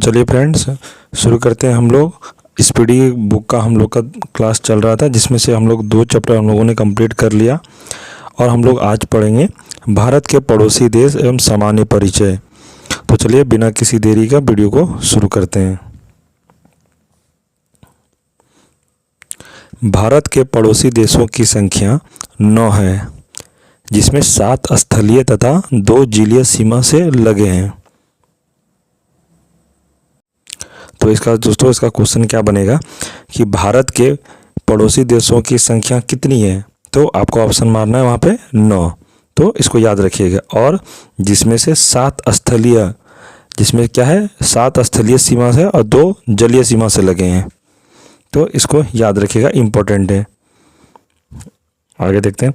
चलिए फ्रेंड्स, शुरू करते हैं। हम लोग स्पीडी बुक का हम लोग का क्लास चल रहा था, जिसमें से हम लोग 2 चैप्टर हम लोगों ने कंप्लीट कर लिया और हम लोग आज पढ़ेंगे भारत के पड़ोसी देश एवं सामान्य परिचय। तो चलिए बिना किसी देरी का वीडियो को शुरू करते हैं। भारत के पड़ोसी देशों की संख्या 9 है, जिसमें 7 स्थलीय तथा 2 जलीय सीमा से लगे हैं। तो इसका क्वेश्चन क्या बनेगा कि भारत के पड़ोसी देशों की संख्या कितनी है, तो आपको ऑप्शन मारना है वहाँ पे 9। तो इसको याद रखिएगा। और जिसमें से 7 स्थलीय, जिसमें क्या है 7 स्थलीय सीमा से और 2 जलीय सीमा से लगे हैं। तो इसको याद रखिएगा, इम्पोर्टेंट है। आगे देखते हैं।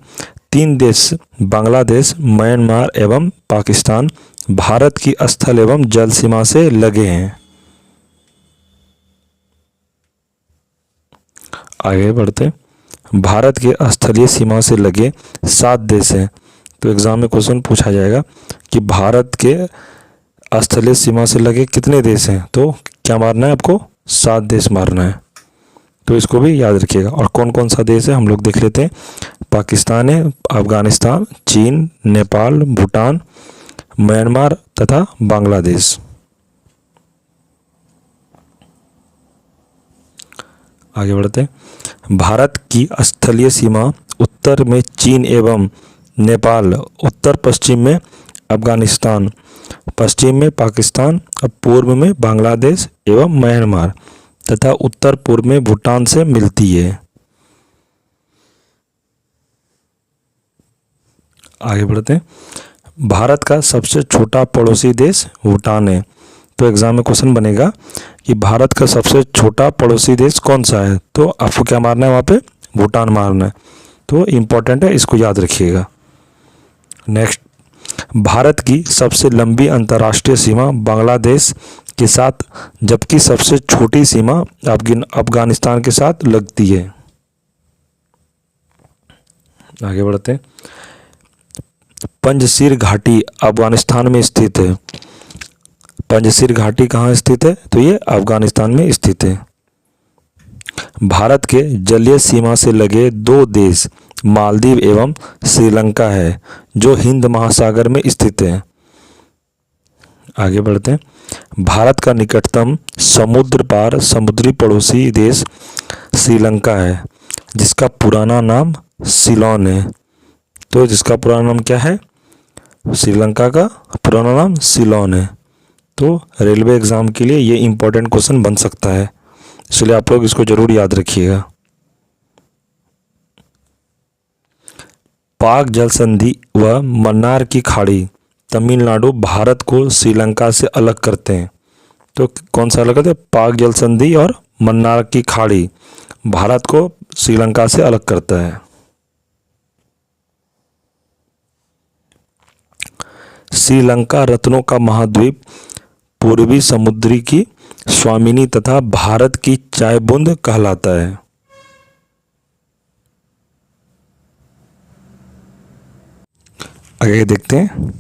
3 देश बांग्लादेश, म्यांमार एवं पाकिस्तान भारत की स्थल एवं जल सीमा से लगे हैं। आगे बढ़ते, भारत के स्थलीय सीमा से लगे 7 देश हैं। तो एग्जाम में क्वेश्चन पूछा जाएगा कि भारत के स्थलीय सीमा से लगे कितने देश हैं, तो क्या मारना है आपको 7 देश मारना है। तो इसको भी याद रखिएगा। और कौन कौन सा देश है हम लोग देख लेते हैं। पाकिस्तान है, अफगानिस्तान, चीन, नेपाल, भूटान, म्यांमार तथा बांग्लादेश। आगे बढ़ते हैं। भारत की स्थलीय सीमा उत्तर में चीन एवं नेपाल, उत्तर पश्चिम में अफगानिस्तान, पश्चिम में पाकिस्तान, और पूर्व में बांग्लादेश एवं म्यांमार तथा उत्तर पूर्व में भूटान से मिलती है। आगे बढ़ते हैं। भारत का सबसे छोटा पड़ोसी देश भूटान है। तो एग्जाम में क्वेश्चन बनेगा कि भारत का सबसे छोटा पड़ोसी देश कौन सा है, तो आपको क्या मारना है वहाँ पे भूटान मारना है। तो इम्पोर्टेंट है, इसको याद रखिएगा। नेक्स्ट, भारत की सबसे लंबी अंतर्राष्ट्रीय सीमा बांग्लादेश के साथ, जबकि सबसे छोटी सीमा अफगानिस्तान के साथ लगती है। आगे बढ़ते हैं। पंजशीर घाटी अफगानिस्तान में स्थित है। पंजशीर घाटी कहाँ स्थित है, तो ये अफगानिस्तान में स्थित है। भारत के जलीय सीमा से लगे 2 देश मालदीव एवं श्रीलंका है, जो हिंद महासागर में स्थित है। आगे बढ़ते हैं। भारत का निकटतम समुद्र पार समुद्री पड़ोसी देश श्रीलंका है, जिसका पुराना नाम सिलोन है। तो जिसका पुराना नाम क्या है, श्रीलंका का पुराना नाम सिलोन है। तो रेलवे एग्ज़ाम के लिए ये इम्पोर्टेंट क्वेश्चन बन सकता है, इसलिए आप लोग इसको ज़रूर याद रखिएगा। पाक जल संधि व मन्नार की खाड़ी तमिलनाडु भारत को श्रीलंका से अलग करते हैं। तो कौन सा अलग करते हैं, पाक जल संधि और मन्नार की खाड़ी भारत को श्रीलंका से अलग करता है। श्रीलंका रत्नों का महाद्वीप, पूर्वी समुद्री की स्वामिनी तथा भारत की चाय बूंद कहलाता है। आगे देखते हैं।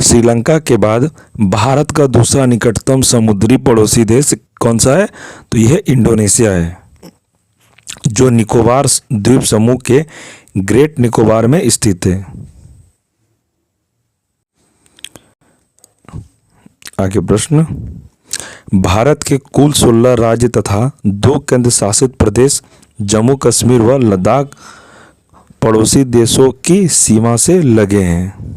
श्रीलंका के बाद भारत का दूसरा निकटतम समुद्री पड़ोसी देश कौन सा है, तो यह इंडोनेशिया है, जो निकोबार द्वीप समूह के ग्रेट निकोबार में स्थित है। आगे प्रश्न, भारत के कुल 16 राज्य तथा 2 केंद्र शासित प्रदेश जम्मू कश्मीर व लद्दाख पड़ोसी देशों की सीमा से लगे हैं।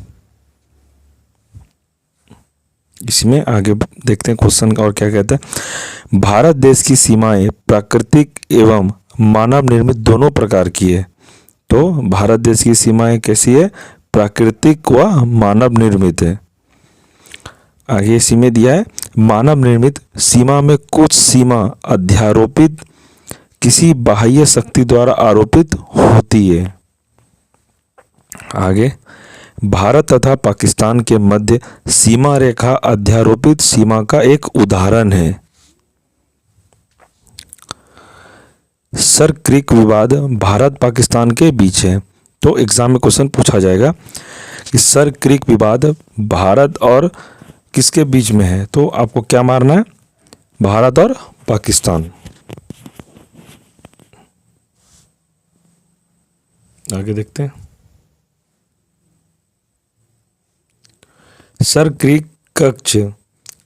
इसमें आगे देखते हैं क्वेश्चन और क्या कहता है। भारत देश की सीमाएं प्राकृतिक एवं मानव निर्मित दोनों प्रकार की है। तो भारत देश की सीमाएं कैसी है, प्राकृतिक व मानव निर्मित है। आगे इसी में दिया है, मानव निर्मित सीमा में कुछ सीमा अध्यारोपित किसी बाह्य शक्ति द्वारा आरोपित होती है। आगे, भारत तथा पाकिस्तान के मध्य सीमा रेखा अध्यारोपित सीमा का एक उदाहरण है। सर क्रीक विवाद भारत पाकिस्तान के बीच है। तो एग्जाम में क्वेश्चन पूछा जाएगा कि सर क्रीक विवाद भारत और किसके बीच में है? तो आपको क्या मारना है? भारत और पाकिस्तान। आगे देखते हैं। सर क्रीक कच्छ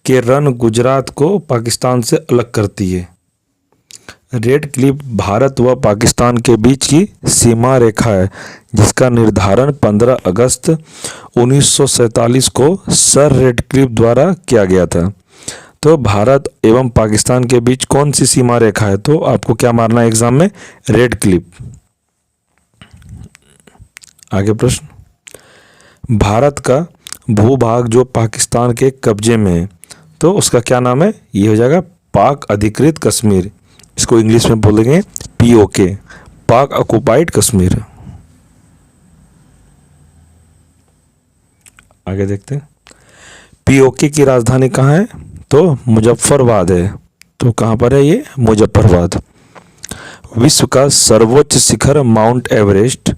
के रन गुजरात को पाकिस्तान से अलग करती है। रेड क्लिफ भारत व पाकिस्तान के बीच की सीमा रेखा है जिसका निर्धारण 15 अगस्त 1947 को सर रेड क्लिफ द्वारा किया गया था। तो भारत एवं पाकिस्तान के बीच कौन सी सीमा रेखा है? तो आपको क्या मारना है एग्जाम में? Red Cliff. आगे प्रश्न। भारत का भूभाग जो पाकिस्तान के कब्जे में है तो उसका क्या नाम है? ये हो जाएगा पाक अधिकृत कश्मीर। इसको इंग्लिश में बोलेंगे POK, पाक ऑक्युपाइड कश्मीर। आगे देखते हैं। POK की राजधानी कहाँ है? तो मुजफ्फरबाद है। तो कहाँ पर है ये? मुजफ्फरबाद। विश्व का सर्वोच्च शिखर माउंट एवरेस्ट,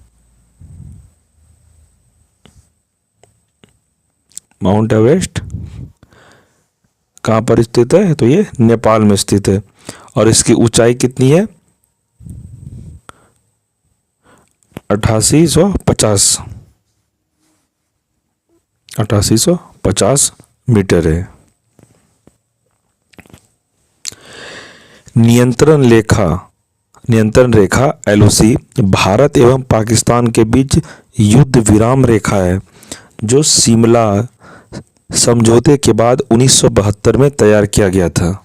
माउंट एवरेस्ट कहाँ पर स्थित है? तो ये नेपाल में स्थित है। और इसकी ऊंचाई कितनी है? 8850 मीटर है। नियंत्रण रेखा LOC भारत एवं पाकिस्तान के बीच युद्ध विराम रेखा है जो शिमला समझौते के बाद 1972 में तैयार किया गया था।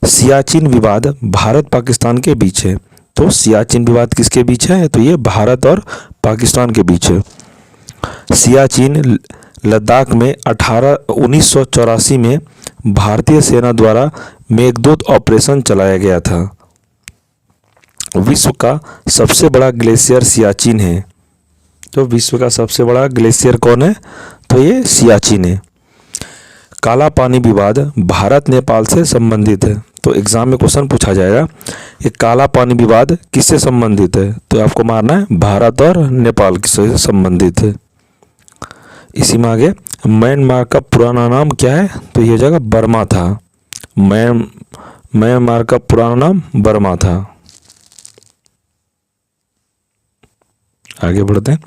सियाचिन विवाद भारत पाकिस्तान के बीच है। तो सियाचिन विवाद किसके बीच है? तो ये भारत और पाकिस्तान के बीच है। सियाचिन लद्दाख में 1984 में भारतीय सेना द्वारा मेघदूत ऑपरेशन चलाया गया था। विश्व का सबसे बड़ा ग्लेशियर सियाचिन है। तो विश्व का सबसे बड़ा ग्लेशियर कौन है? तो ये सियाचिन है। काला पानी विवाद भारत नेपाल से संबंधित है। तो एग्जाम में क्वेश्चन पूछा जाएगा ये काला पानी विवाद किससे संबंधित है? तो आपको मारना है भारत और नेपाल से संबंधित है। इसी में आगे म्यांमार का पुराना नाम क्या है? तो ये जगह बर्मा था। म्यांमार का पुराना नाम बर्मा था। आगे बढ़ते हैं।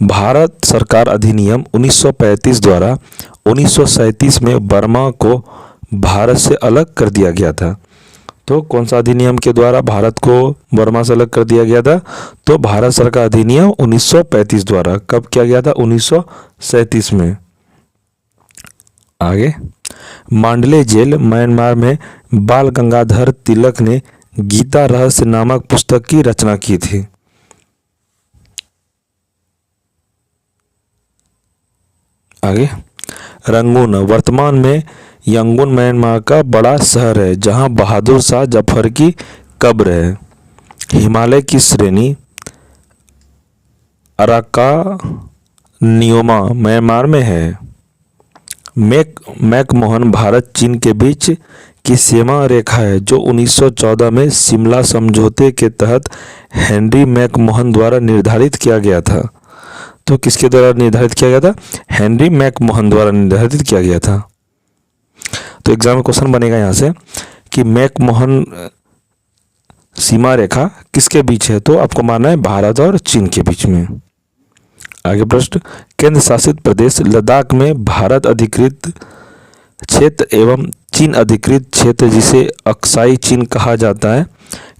भारत सरकार अधिनियम 1935 द्वारा 1937 में बर्मा को भारत से अलग कर दिया गया था। तो कौन सा अधिनियम के द्वारा भारत को बर्मा से अलग कर दिया गया था? तो भारत सरकार अधिनियम 1935 द्वारा। कब किया गया था? 1937 में। आगे मांडले जेल म्यांमार में बाल गंगाधर तिलक ने गीता रहस्य नामक पुस्तक की रचना की थी। आगे रंगून वर्तमान में यंगून म्यांमार का बड़ा शहर है जहां बहादुर शाह जफर की कब्र है। हिमालय की श्रेणी अराकानियोमा म्यांमार में है। मैकमोहन भारत चीन के बीच की सीमा रेखा है जो 1914 में शिमला समझौते के तहत हेनरी मैकमोहन द्वारा निर्धारित किया गया था। तो किसके द्वारा निर्धारित किया गया था? हेनरी मैकमोहन द्वारा निर्धारित किया गया था। तो एग्जाम में क्वेश्चन बनेगा यहाँ से कि मैकमोहन सीमा रेखा किसके बीच है? तो आपको मानना है भारत और चीन के बीच में। आगे प्रश्न। केंद्र शासित प्रदेश लद्दाख में भारत अधिकृत क्षेत्र एवं चीन अधिकृत क्षेत्र जिसे अक्साई चीन कहा जाता है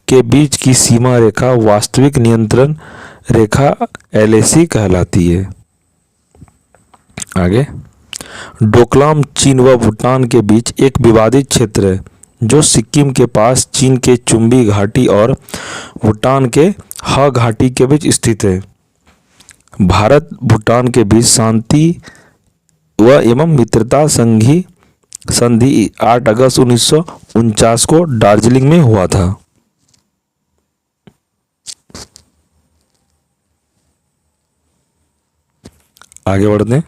के बीच की सीमा रेखा वास्तविक नियंत्रण रेखा LAC कहलाती है। आगे डोकलाम चीन व भूटान के बीच एक विवादित क्षेत्र है जो सिक्किम के पास चीन के चुम्बी घाटी और भूटान के हा घाटी के बीच स्थित है। भारत भूटान के बीच शांति व एवं मित्रता संधि 8 अगस्त 1949 को दार्जिलिंग में हुआ था। आगे बढ़ते हैं।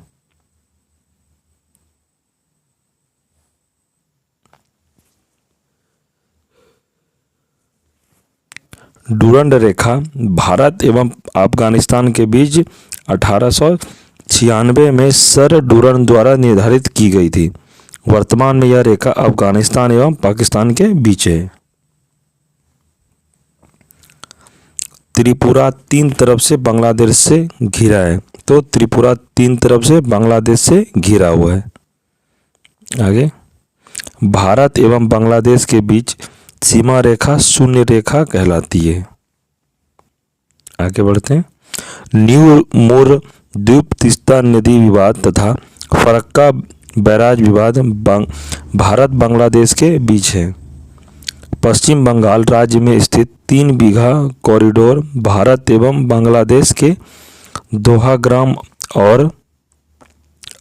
डुरंड रेखा भारत एवं अफगानिस्तान के बीच 1893 1996 में सर डूरन द्वारा निर्धारित की गई थी। वर्तमान में यह रेखा अफगानिस्तान एवं पाकिस्तान के बीच है। त्रिपुरा 3 तरफ से बांग्लादेश से घिरा है, तो त्रिपुरा 3 तरफ से बांग्लादेश से घिरा हुआ है। आगे, भारत एवं बांग्लादेश के बीच सीमा रेखा शून्य रेखा कहलाती है। आगे बढ़ते हैं। न्यू मोर द्वीप तीस्ता नदी विवाद तथा फरक्का बैराज विवाद भारत बांग्लादेश के बीच है। पश्चिम बंगाल राज्य में स्थित 3 बीघा कॉरिडोर भारत एवं बांग्लादेश के दोहाग्राम और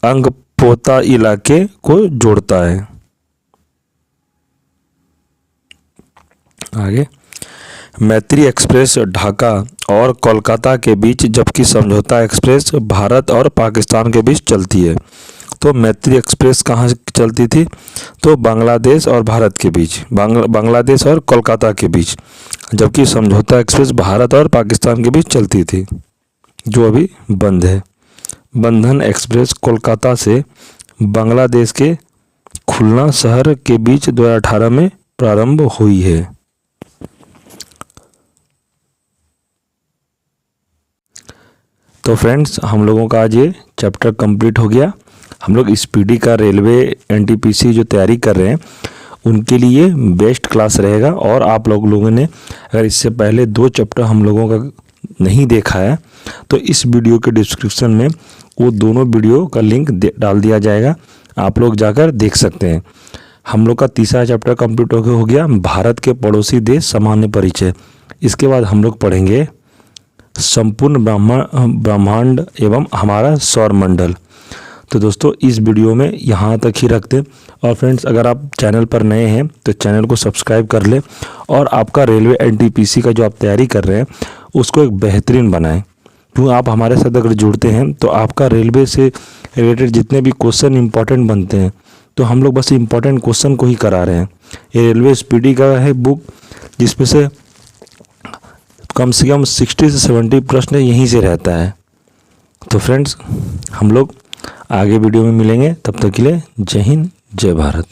अंगपोता इलाके को जोड़ता है। आगे, मैत्री एक्सप्रेस ढाका और कोलकाता के बीच, जबकि समझौता एक्सप्रेस भारत और पाकिस्तान के बीच चलती है। तो मैत्री एक्सप्रेस कहाँ चलती थी? तो बांग्लादेश और भारत के बीच, बांग्लादेश और कोलकाता के बीच, जबकि समझौता एक्सप्रेस भारत और पाकिस्तान के बीच चलती थी, जो अभी बंद है। बंधन एक्सप्रेस कोलकाता से बांग्लादेश के खुलना शहर के बीच 2018 में प्रारंभ हुई है। तो फ्रेंड्स, हम लोगों का आज ये चैप्टर कंप्लीट हो गया। हम लोग स्पीडी का रेलवे एनटीपीसी जो तैयारी कर रहे हैं उनके लिए बेस्ट क्लास रहेगा। और आप लोगों ने अगर इससे पहले 2 चैप्टर हम लोगों का नहीं देखा है तो इस वीडियो के डिस्क्रिप्शन में वो दोनों वीडियो का लिंक डाल दिया जाएगा, आप लोग जाकर देख सकते हैं। हम लोग का तीसरा चैप्टर कंप्लीट हो गया, भारत के पड़ोसी देश सामान्य परिचय। इसके बाद हम लोग पढ़ेंगे संपूर्ण ब्रह्मांड एवं हमारा सौरमंडल। तो दोस्तों, इस वीडियो में यहाँ तक ही रखते हैं। और फ्रेंड्स, अगर आप चैनल पर नए हैं तो चैनल को सब्सक्राइब कर लें और आपका रेलवे एनटीपीसी का जो आप तैयारी कर रहे हैं उसको एक बेहतरीन बनाएं। क्यों, आप हमारे साथ अगर जुड़ते हैं तो आपका रेलवे से रिलेटेड जितने भी क्वेश्चन इंपॉर्टेंट बनते हैं तो हम लोग बस इंपॉर्टेंट क्वेश्चन को ही करा रहे हैं। ये रेलवे स्पीडी का है बुक, जिसमें से कम 60 से 70 प्रश्न यहीं से रहता है। तो फ्रेंड्स, हम लोग आगे वीडियो में मिलेंगे, तब तक के लिए जय हिंद जय भारत।